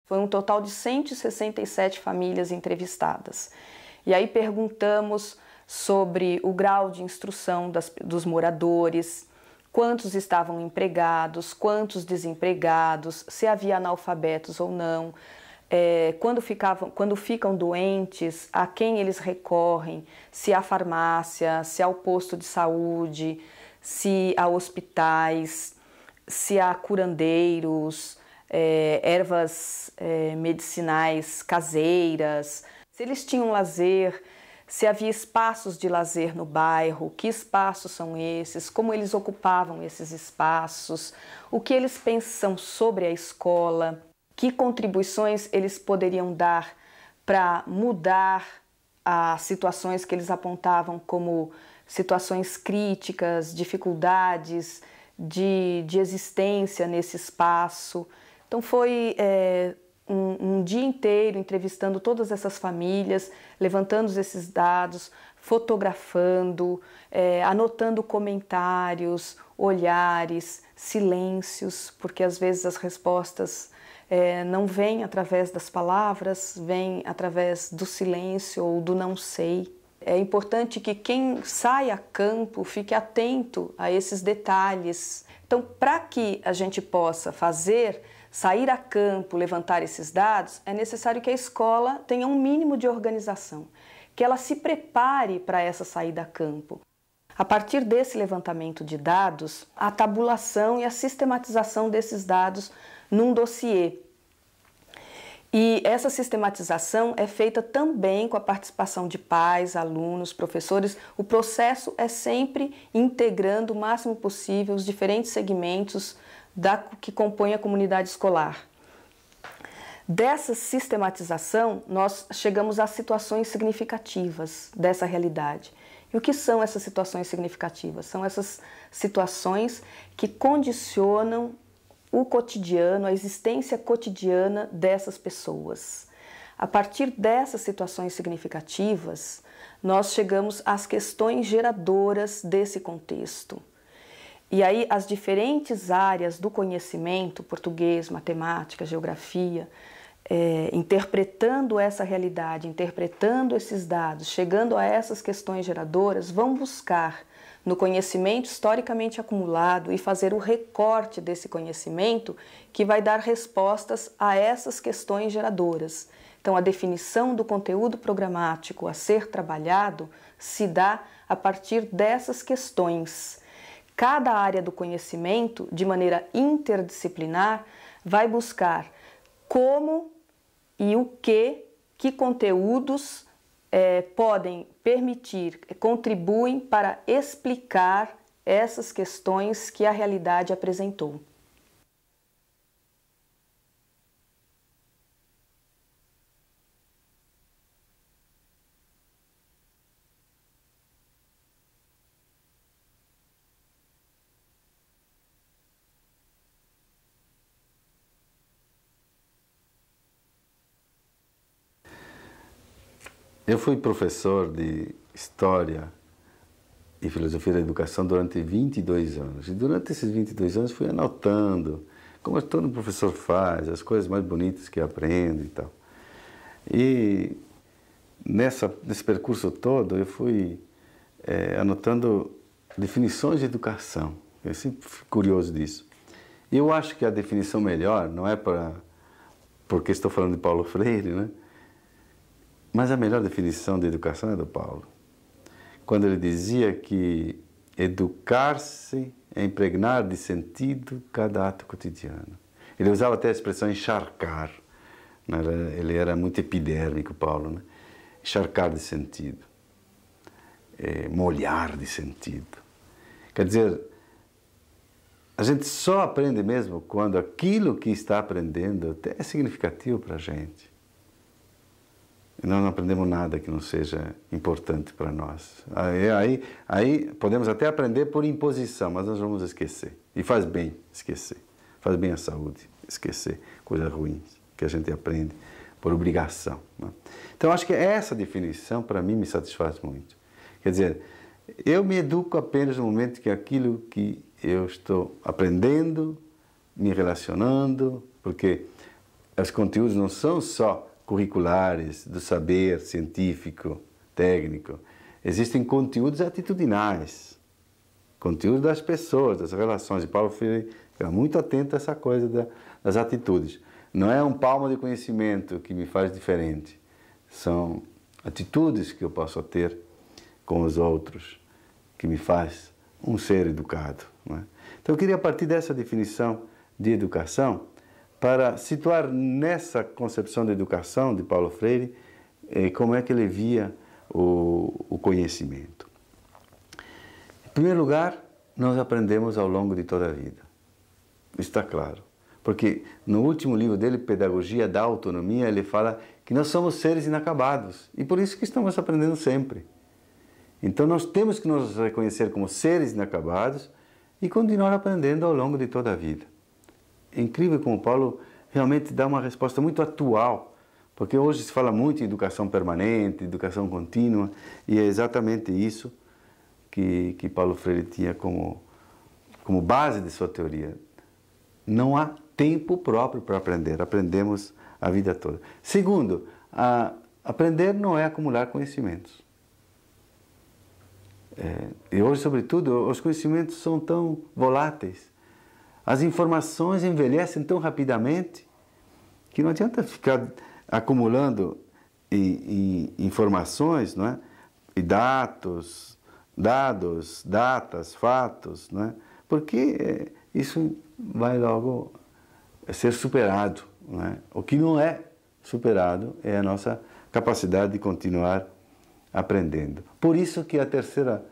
Foi um total de 167 famílias entrevistadas. E aí perguntamos sobre o grau de instrução dos moradores, quantos estavam empregados, quantos desempregados, se havia analfabetos ou não, quando ficam doentes, a quem eles recorrem, se há farmácia, se há o posto de saúde, se há hospitais, se há curandeiros, ervas medicinais caseiras, se eles tinham lazer, se havia espaços de lazer no bairro, que espaços são esses, como eles ocupavam esses espaços, o que eles pensam sobre a escola, que contribuições eles poderiam dar para mudar as situações que eles apontavam como situações críticas, dificuldades de existência nesse espaço. Então foi um dia inteiro entrevistando todas essas famílias, levantando esses dados, fotografando, anotando comentários, olhares, silêncios, porque às vezes as respostas não vêm através das palavras, vêm através do silêncio ou do não sei. É importante que quem sai a campo fique atento a esses detalhes. Então, para que a gente possa sair a campo, levantar esses dados, é necessário que a escola tenha um mínimo de organização, que ela se prepare para essa saída a campo. A partir desse levantamento de dados, a tabulação e a sistematização desses dados num dossiê. E essa sistematização é feita também com a participação de pais, alunos, professores. O processo é sempre integrando o máximo possível os diferentes segmentos que compõem a comunidade escolar. Dessa sistematização, nós chegamos às situações significativas dessa realidade. E o que são essas situações significativas? São essas situações que condicionam o cotidiano, a existência cotidiana dessas pessoas. A partir dessas situações significativas, nós chegamos às questões geradoras desse contexto. E aí as diferentes áreas do conhecimento, português, matemática, geografia, interpretando essa realidade, interpretando esses dados, chegando a essas questões geradoras, vão buscar no conhecimento historicamente acumulado e fazer o recorte desse conhecimento que vai dar respostas a essas questões geradoras. Então, a definição do conteúdo programático a ser trabalhado se dá a partir dessas questões. Cada área do conhecimento, de maneira interdisciplinar, vai buscar como e o que conteúdos podem permitir, contribuem para explicar essas questões que a realidade apresentou. Eu fui professor de História e Filosofia da Educação durante 22 anos. E durante esses 22 anos fui anotando, como todo professor faz, as coisas mais bonitas que aprende e tal. E nesse percurso todo eu fui anotando definições de educação. Eu sempre fui curioso disso. E eu acho que a definição melhor, não é porque estou falando de Paulo Freire, né? Mas a melhor definição de educação é do Paulo. Quando ele dizia que educar-se é impregnar de sentido cada ato cotidiano. Ele usava até a expressão encharcar. Ele era muito epidérmico, Paulo, né? Encharcar de sentido. Molhar de sentido. Quer dizer, a gente só aprende mesmo quando aquilo que está aprendendo é significativo para a gente. E nós não aprendemos nada que não seja importante para nós. Aí podemos até aprender por imposição, mas nós vamos esquecer. E faz bem esquecer. Faz bem à saúde esquecer coisas ruins que a gente aprende por obrigação, né? Então, acho que essa definição, para mim, me satisfaz muito. Quer dizer, eu me educo apenas no momento que aquilo que eu estou aprendendo, me relacionando, porque os conteúdos não são só curriculares, do saber científico, técnico. Existem conteúdos atitudinais, conteúdos das pessoas, das relações. E Paulo Freire fica muito atento a essa coisa das atitudes. Não é um palmo de conhecimento que me faz diferente. São atitudes que eu posso ter com os outros, que me faz um ser educado. Não é? Então eu queria partir dessa definição de educação para situar nessa concepção de educação de Paulo Freire como é que ele via o conhecimento. Em primeiro lugar, nós aprendemos ao longo de toda a vida. Isso está claro. Porque no último livro dele, Pedagogia da Autonomia, ele fala que nós somos seres inacabados e por isso que estamos aprendendo sempre. Então nós temos que nos reconhecer como seres inacabados e continuar aprendendo ao longo de toda a vida. É incrível como Paulo realmente dá uma resposta muito atual, porque hoje se fala muito em educação permanente, educação contínua, e é exatamente isso que Paulo Freire tinha como base de sua teoria. Não há tempo próprio para aprender, aprendemos a vida toda. Segundo, aprender não é acumular conhecimentos. E hoje, sobretudo, os conhecimentos são tão voláteis. As informações envelhecem tão rapidamente que não adianta ficar acumulando informações, não é? E dados, datas, fatos, não é? Porque isso vai logo ser superado. Não é? O que não é superado é a nossa capacidade de continuar aprendendo. Por isso que a terceira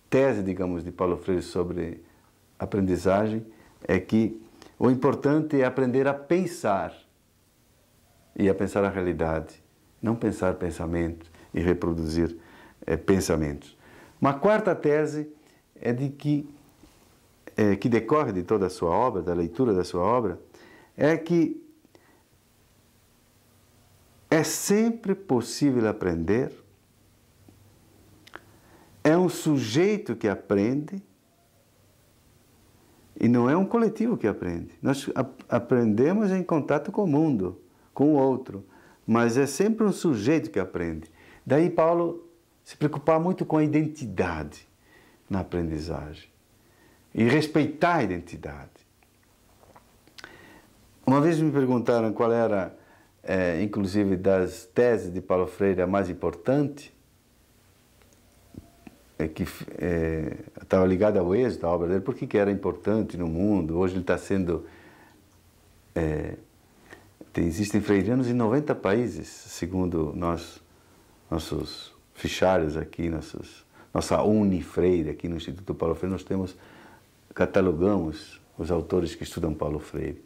tese, digamos, de Paulo Freire sobre aprendizagem é que o importante é aprender a pensar e a pensar a realidade, não pensar pensamentos e reproduzir pensamentos. Uma quarta tese é de que decorre de toda a sua obra, da leitura da sua obra, é que é sempre possível aprender, é um sujeito que aprende e não é um coletivo que aprende. Nós aprendemos em contato com o mundo, com o outro, mas é sempre um sujeito que aprende. Daí Paulo se preocupar muito com a identidade na aprendizagem e respeitar a identidade. Uma vez me perguntaram qual era, inclusive, das teses de Paulo Freire a mais importante, que estava ligada ao êxito da obra dele, por que era importante no mundo. Hoje ele está sendo... existem freirianos em 90 países, segundo nossos fichários aqui, nossa Unifreire aqui no Instituto Paulo Freire, nós catalogamos os autores que estudam Paulo Freire.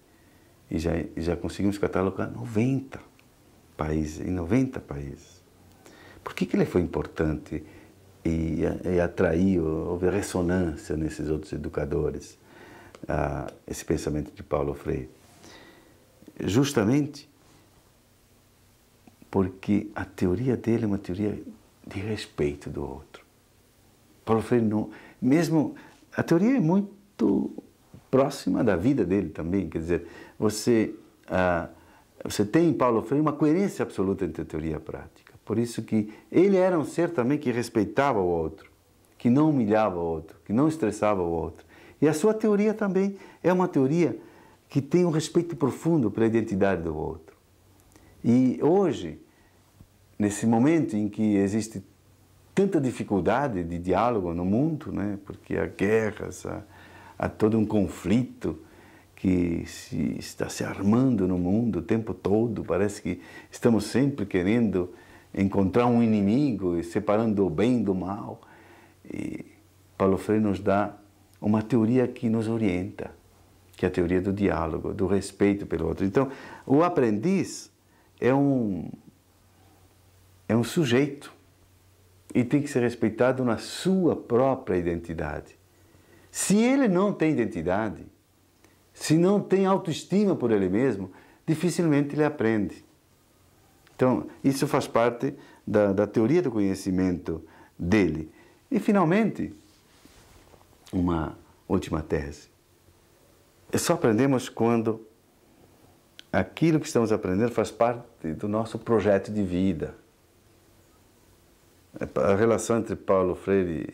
E já conseguimos catalogar 90 países, em 90 países. Por que ele foi importante e atraiu, houve ressonância nesses outros educadores, esse pensamento de Paulo Freire? Justamente porque a teoria dele é uma teoria de respeito do outro. Paulo Freire não... Mesmo a teoria é muito próxima da vida dele também, quer dizer, você tem em Paulo Freire uma coerência absoluta entre a teoria e a prática. Por isso que ele era um ser também que respeitava o outro, que não humilhava o outro, que não estressava o outro. E a sua teoria também é uma teoria que tem um respeito profundo pela identidade do outro. E hoje, nesse momento em que existe tanta dificuldade de diálogo no mundo, né? Porque há guerras, há todo um conflito que está se armando no mundo o tempo todo, parece que estamos sempre querendo encontrar um inimigo e separando o bem do mal. E Paulo Freire nos dá uma teoria que nos orienta, que é a teoria do diálogo, do respeito pelo outro. Então, o aprendiz é um sujeito e tem que ser respeitado na sua própria identidade. Se ele não tem identidade, se não tem autoestima por ele mesmo, dificilmente ele aprende. Então, isso faz parte da teoria do conhecimento dele. E, finalmente, uma última tese. Só aprendemos quando aquilo que estamos aprendendo faz parte do nosso projeto de vida. A relação entre Paulo Freire,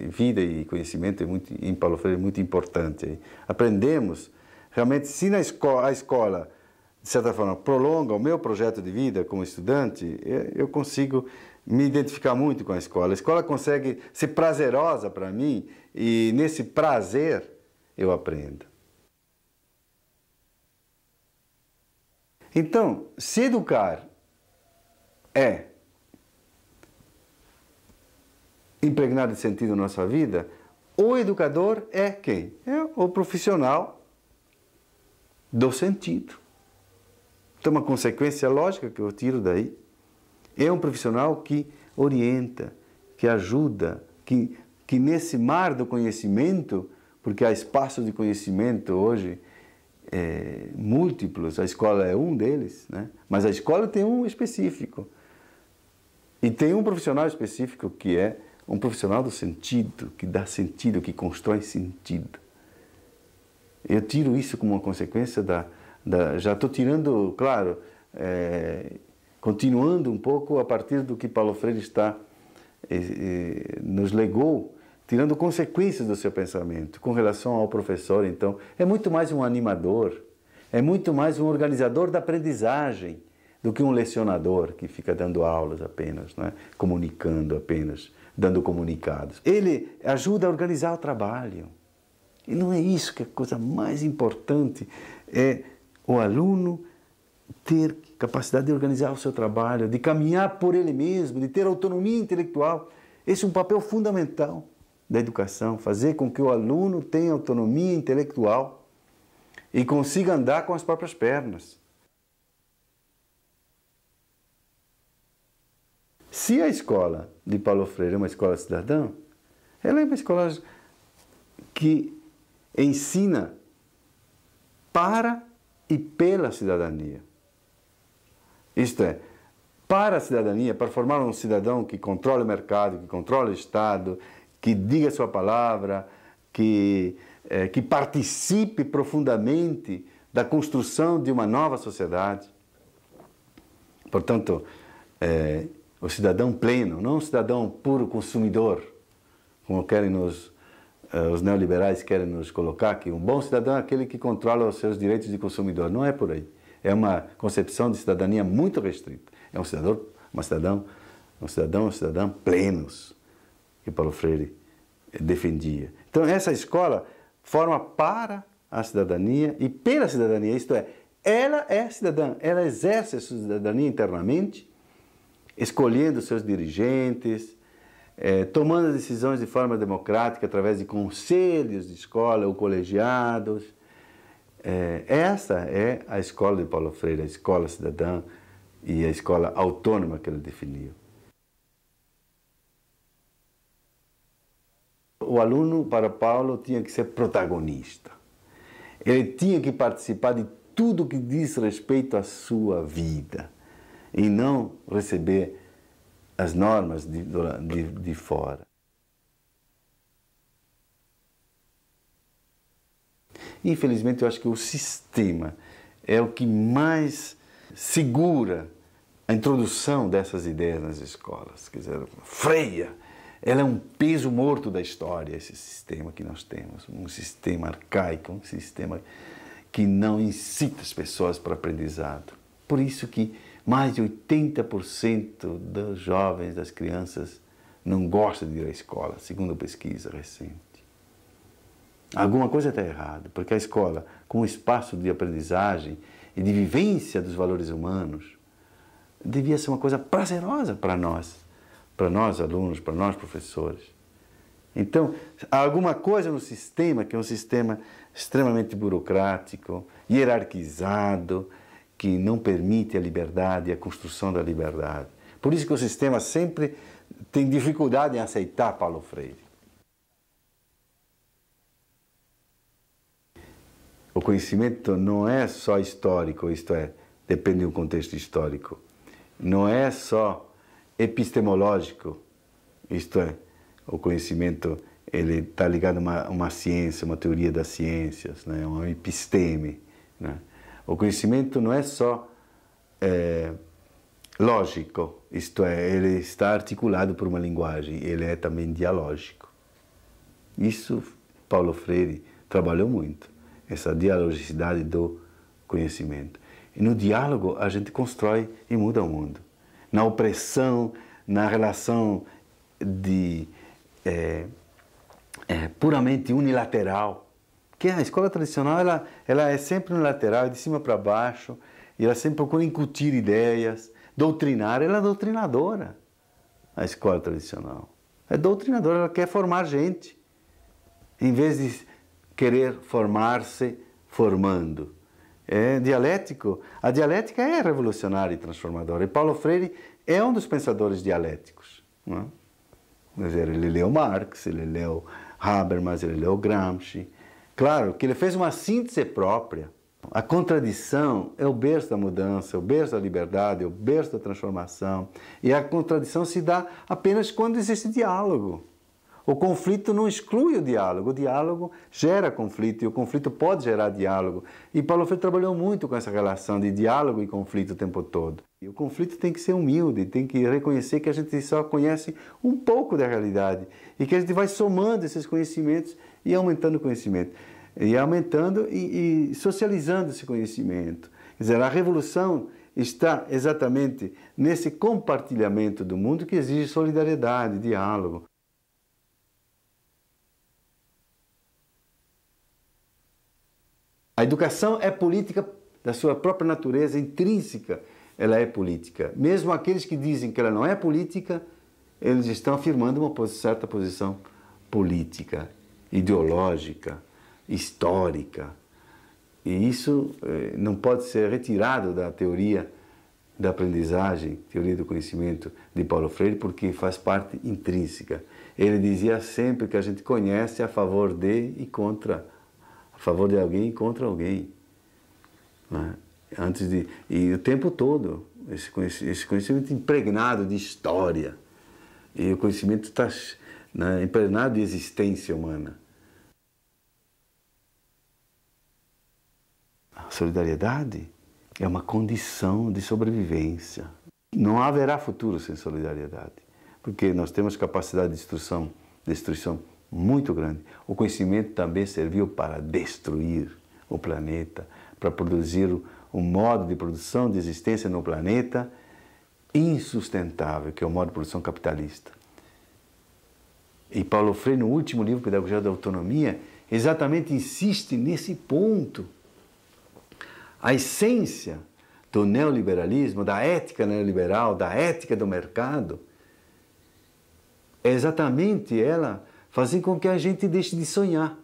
vida e conhecimento, em Paulo Freire é muito importante. Aprendemos, realmente, se a escola, de certa forma, prolonga o meu projeto de vida como estudante, eu consigo me identificar muito com a escola. A escola consegue ser prazerosa para mim e nesse prazer eu aprendo. Então, se educar é impregnado de sentido na nossa vida, o educador é quem? É o profissional do sentido. Então, uma consequência lógica que eu tiro daí é um profissional que orienta, que ajuda, que nesse mar do conhecimento, porque há espaços de conhecimento hoje múltiplos, a escola é um deles, né? Mas a escola tem um específico. E tem um profissional específico que é um profissional do sentido, que dá sentido, que constrói sentido. Eu tiro isso como uma consequência já estou tirando, claro, continuando um pouco a partir do que Paulo Freire nos legou, tirando consequências do seu pensamento. Com relação ao professor, então, é muito mais um animador, é muito mais um organizador da aprendizagem do que um lecionador que fica dando aulas apenas, né? Comunicando apenas, dando comunicados. Ele ajuda a organizar o trabalho. E não é isso que é a coisa mais importante, é o aluno ter capacidade de organizar o seu trabalho, de caminhar por ele mesmo, de ter autonomia intelectual. Esse é um papel fundamental da educação, fazer com que o aluno tenha autonomia intelectual e consiga andar com as próprias pernas. Se a escola de Paulo Freire é uma escola cidadã, ela é uma escola que ensina para e pela cidadania. Isto é, para a cidadania, para formar um cidadão que controle o mercado, que controle o Estado, que diga a sua palavra, que participe profundamente da construção de uma nova sociedade. Portanto, o cidadão pleno, não um cidadão puro consumidor, como querem os neoliberais querem nos colocar, que um bom cidadão é aquele que controla os seus direitos de consumidor. Não é por aí. É uma concepção de cidadania muito restrita. É um cidadão plenos, que Paulo Freire defendia. Então, essa escola forma para a cidadania e pela cidadania, isto é, ela é cidadã, ela exerce a sua cidadania internamente, escolhendo seus dirigentes, tomando decisões de forma democrática através de conselhos de escola ou colegiados. Essa é a escola de Paulo Freire, a escola cidadã e a escola autônoma que ele definiu. O aluno, para Paulo, tinha que ser protagonista. Ele tinha que participar de tudo que diz respeito à sua vida e não receber as normas de fora. Infelizmente, eu acho que o sistema é o que mais segura a introdução dessas ideias nas escolas. Quer dizer, freia. Ela é um peso morto da história, esse sistema que nós temos. Um sistema arcaico, um sistema que não incita as pessoas para o aprendizado. Por isso que mais de 80% dos jovens, das crianças, não gostam de ir à escola, segundo a pesquisa recente. Alguma coisa está errada, porque a escola, como espaço de aprendizagem e de vivência dos valores humanos, devia ser uma coisa prazerosa para nós alunos, para nós professores. Então, há alguma coisa no sistema, que é um sistema extremamente burocrático, hierarquizado, que não permite a liberdade e a construção da liberdade. Por isso que o sistema sempre tem dificuldade em aceitar Paulo Freire. O conhecimento não é só histórico, isto é, depende do contexto histórico. Não é só epistemológico, isto é, o conhecimento ele está ligado a uma ciência, uma teoria das ciências, né? Uma episteme, né? O conhecimento não é só lógico, isto é, ele está articulado por uma linguagem, ele é também dialógico. Isso Paulo Freire trabalhou muito, essa dialogicidade do conhecimento. E no diálogo a gente constrói e muda o mundo. Na opressão, na relação puramente unilateral, que a escola tradicional ela é sempre unilateral, de cima para baixo, e ela sempre procura incutir ideias, doutrinar. Ela é doutrinadora, a escola tradicional. É doutrinadora, ela quer formar gente, em vez de querer formar-se formando. É dialético. A dialética é revolucionária e transformadora. E Paulo Freire é um dos pensadores dialéticos. Não é? Quer dizer, ele leu Marx, ele leu Habermas, ele leu Gramsci. Claro que ele fez uma síntese própria. A contradição é o berço da mudança, o berço da liberdade, o berço da transformação. E a contradição se dá apenas quando existe diálogo. O conflito não exclui o diálogo gera conflito e o conflito pode gerar diálogo. E Paulo Freire trabalhou muito com essa relação de diálogo e conflito o tempo todo. E o conflito tem que ser humilde, tem que reconhecer que a gente só conhece um pouco da realidade e que a gente vai somando esses conhecimentos e aumentando o conhecimento. E aumentando e socializando esse conhecimento. Quer dizer, a revolução está exatamente nesse compartilhamento do mundo que exige solidariedade, diálogo. A educação é política da sua própria natureza intrínseca, ela é política. Mesmo aqueles que dizem que ela não é política, eles estão afirmando uma certa posição política, ideológica, histórica. E isso não pode ser retirado da teoria da aprendizagem, teoria do conhecimento de Paulo Freire, porque faz parte intrínseca. Ele dizia sempre que a gente conhece a favor de e contra, a favor de alguém e contra alguém. Né? E o tempo todo, esse conhecimento impregnado de história, e o conhecimento está impregnado de existência humana. A solidariedade é uma condição de sobrevivência. Não haverá futuro sem solidariedade, porque nós temos capacidade de destruição muito grande. O conhecimento também serviu para destruir o planeta, para produzir um modo de produção de existência no planeta insustentável, que é o modo de produção capitalista. E Paulo Freire, no último livro, Pedagogia da Autonomia, exatamente insiste nesse ponto. A essência do neoliberalismo, da ética neoliberal, da ética do mercado, é exatamente ela fazer com que a gente deixe de sonhar.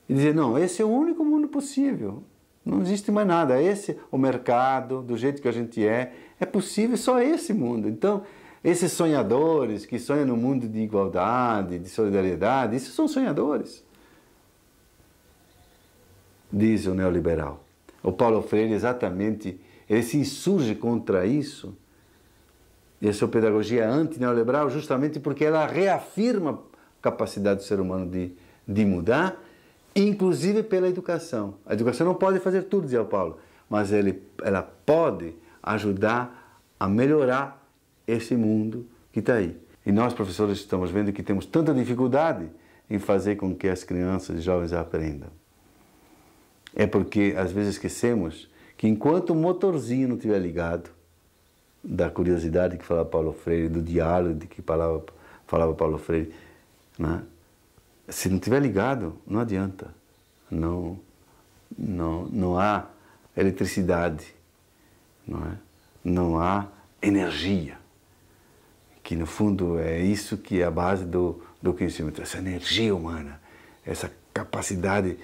E dizer, não, esse é o único mundo possível. Não existe mais nada. Esse, o mercado, do jeito que a gente é possível só esse mundo. Então, esses sonhadores que sonham no mundo de igualdade, de solidariedade, esses são sonhadores, diz o neoliberal. O Paulo Freire, exatamente, ele se insurge contra isso, e a sua pedagogia anti-neoliberal, justamente porque ela reafirma a capacidade do ser humano de mudar, inclusive pela educação. A educação não pode fazer tudo, dizia o Paulo, mas ela pode ajudar a melhorar esse mundo que está aí. E nós, professores, estamos vendo que temos tanta dificuldade em fazer com que as crianças e jovens aprendam. É porque, às vezes, esquecemos que enquanto o motorzinho não estiver ligado, da curiosidade que falava Paulo Freire, do diálogo de que falava Paulo Freire, né? Se não estiver ligado, não adianta. Não há eletricidade, não é? Não há energia, que no fundo é isso que é a base do conhecimento, essa energia humana, essa capacidade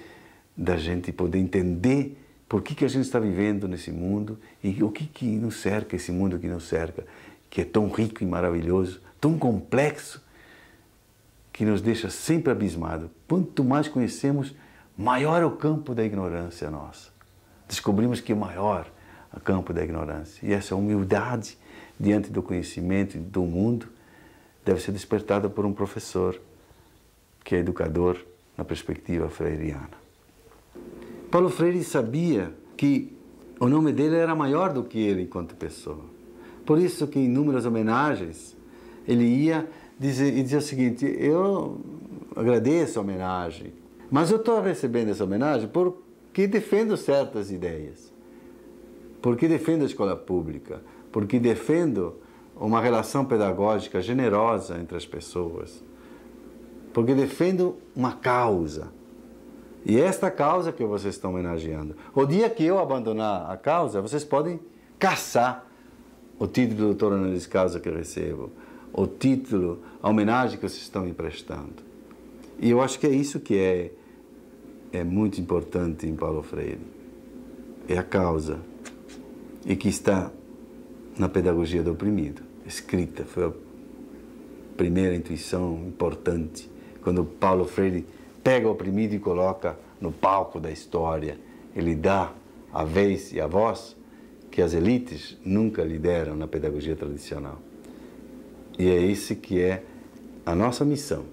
da gente poder entender por que a gente está vivendo nesse mundo e o que nos cerca, esse mundo que nos cerca, que é tão rico e maravilhoso, tão complexo, que nos deixa sempre abismado. Quanto mais conhecemos, maior é o campo da ignorância nossa. Descobrimos que é maior o campo da ignorância. E essa humildade diante do conhecimento e do mundo deve ser despertada por um professor que é educador na perspectiva freiriana. Paulo Freire sabia que o nome dele era maior do que ele enquanto pessoa. Por isso que em inúmeras homenagens ele ia dizer o seguinte: eu agradeço a homenagem, mas eu estou recebendo essa homenagem porque defendo certas ideias, porque defendo a escola pública, porque defendo uma relação pedagógica generosa entre as pessoas, porque defendo uma causa. E é esta causa que vocês estão homenageando. O dia que eu abandonar a causa, vocês podem caçar o título de doutor honoris causa que eu recebo, o título, a homenagem que vocês estão me prestando. E eu acho que é isso que é muito importante em Paulo Freire. É a causa. E que está na pedagogia do oprimido. Escrita, foi a primeira intuição importante. Quando Paulo Freire pega o oprimido e coloca no palco da história, ele dá a vez e a voz que as elites nunca lhe deram na pedagogia tradicional. E é isso que é a nossa missão.